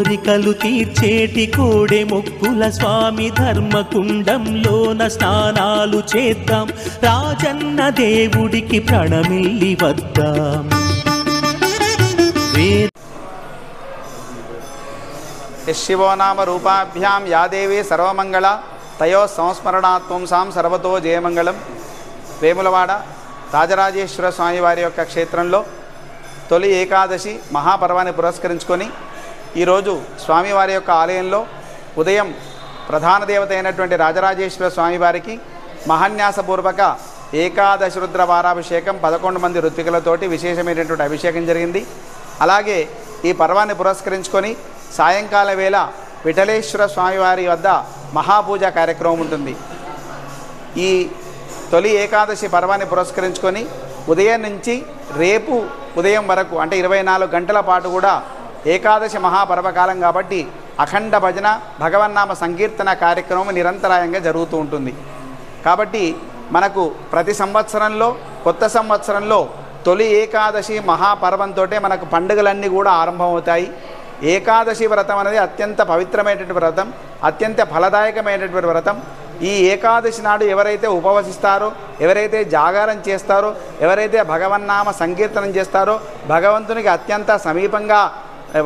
కోరికలు తీర్చేటి కోడె మొక్కుల స్వామి ధర్మకుండంలోన స్నానాలు చేద్దాం రాజన్న దేవుడికి ప్రణమిల్లి వద్దాం శివో నామ రూపాభ్యాం యా దేవి సర్వమంగళ తయో సంస్మరణాత్వంసాం సర్వతో జయమంగళం. వేములవాడ రాజరాజేశ్వర స్వామి వారి యొక్క క్షేత్రంలో తొలి ఏకాదశి మహాపర్వాన్ని పురస్కరించుకొని ఈరోజు స్వామివారి యొక్క ఆలయంలో ఉదయం ప్రధాన దేవత అయినటువంటి రాజరాజేశ్వర స్వామివారికి మహాన్యాసపూర్వక ఏకాదశి రుద్ర వారాభిషేకం 11 మంది ఋత్వికులతోటి విశేషమైనటువంటి అభిషేకం జరిగింది. అలాగే ఈ పర్వాన్ని పురస్కరించుకొని సాయంకాల వేళ విఠలేశ్వర స్వామివారి వద్ద మహాపూజ కార్యక్రమం ఉంటుంది. ఈ తొలి ఏకాదశి పర్వాన్ని పురస్కరించుకొని ఉదయం నుంచి రేపు ఉదయం వరకు అంటే 24 గంటల పాటు కూడా ఏకాదశి మహాపర్వకాలం కాబట్టి అఖండ భజన భగవన్నామ సంకీర్తన కార్యక్రమం నిరంతరాయంగా జరుగుతూ ఉంటుంది. కాబట్టి మనకు ప్రతి సంవత్సరంలో కొత్త సంవత్సరంలో తొలి ఏకాదశి మహాపర్వంతో మనకు పండుగలన్నీ కూడా ఆరంభమవుతాయి. ఏకాదశి వ్రతం అనేది అత్యంత పవిత్రమైనటువంటి వ్రతం, అత్యంత ఫలదాయకమైనటువంటి వ్రతం. ఈ ఏకాదశి నాడు ఎవరైతే ఉపవసిస్తారో, ఎవరైతే జాగారం చేస్తారో, ఎవరైతే భగవన్నామ సంకీర్తనం చేస్తారో, భగవంతునికి అత్యంత సమీపంగా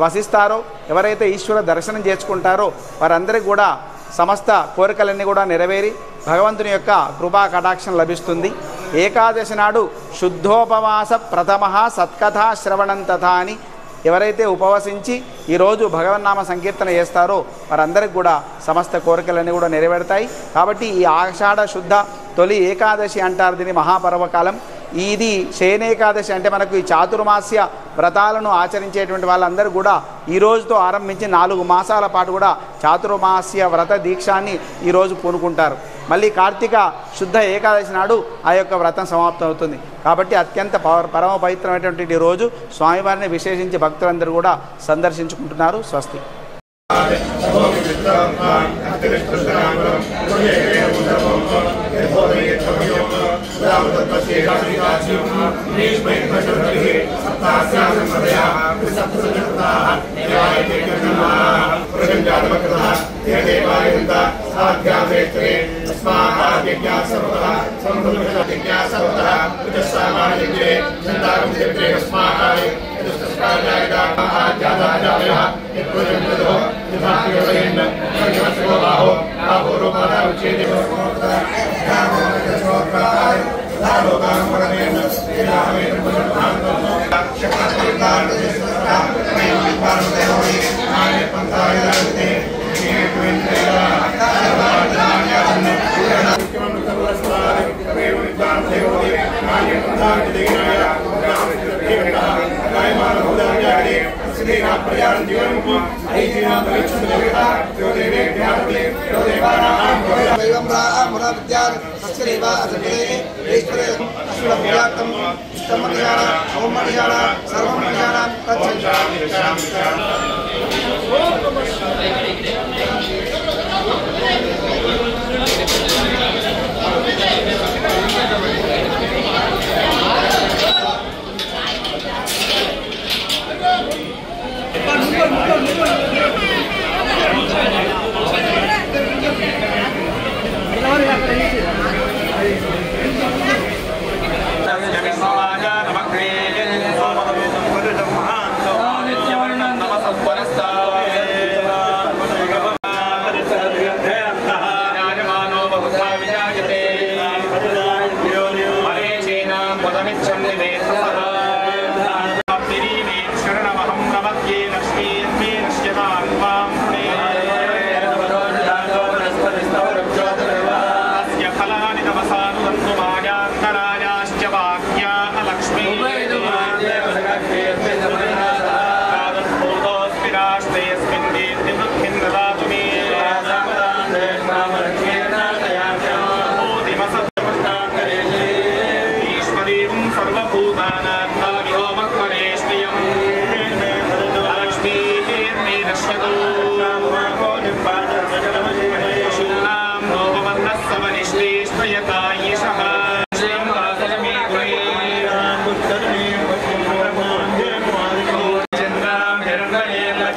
వసిస్తారో, ఎవరైతే ఈశ్వర దర్శనం చేసుకుంటారో వారందరికీ కూడా సమస్త కోరికలన్నీ కూడా నెరవేరి భగవంతుని యొక్క కృపా కటాక్షం లభిస్తుంది. ఏకాదశి నాడు శుద్ధోపవాస ప్రథమ సత్కథా శ్రవణం తథా అని ఎవరైతే ఉపవసించి ఈరోజు భగవన్నామ సంకీర్తన చేస్తారో వారందరికీ కూడా సమస్త కోరికలన్నీ కూడా నెరవేరుతాయి. కాబట్టి ఈ ఆషాఢ శుద్ధ తొలి ఏకాదశి అంటారు దీని మహాపర్వకాలం. ఇది శయనేకాదశి అంటే మనకు ఈ చాతుర్మాస్య వ్రతాలను ఆచరించేటువంటి వాళ్ళందరూ కూడా ఈ రోజుతో ఆరంభించి 4 మాసాల పాటు కూడా చాతుర్మాస్య వ్రత దీక్షాన్ని ఈరోజు పూనుకుంటారు. మళ్ళీ కార్తీక శుద్ధ ఏకాదశి నాడు ఆ యొక్క వ్రతం సమాప్తం అవుతుంది. కాబట్టి అత్యంత పరమ పవిత్రమైనటువంటి రోజు స్వామివారిని విశేషించి భక్తులందరూ కూడా సందర్శించుకుంటున్నారు. స్వస్తి.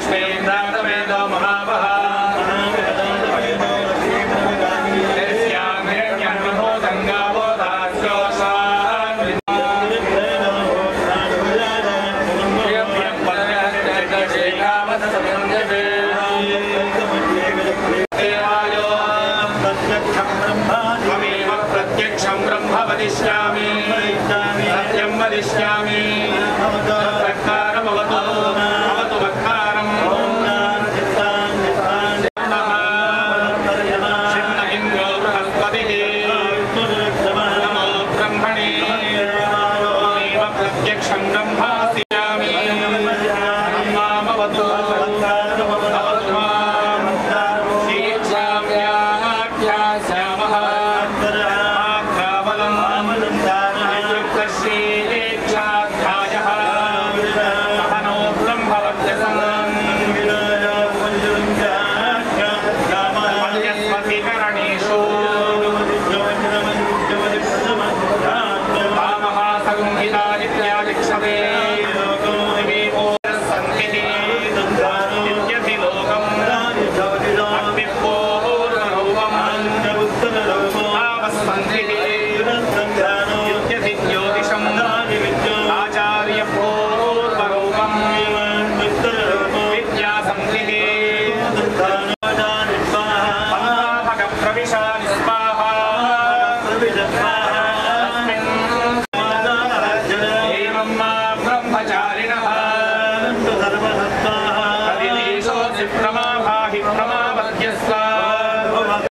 Lexmi प्रत्यक्षं ब्रह्म वदिष्यामि सत्यं वदिष्यामि वक्कारमवतु अवतु वक्कारम् शिन्न इन्द्रो बृहस्पतिः नमो ब्रह्मणे त्वमेव प्रत्यक्षं ब्रह्मास्यामि मामवतु अवतु माम् शीर्षाम्याख्यास्यामः प्रविशा निस्वाहा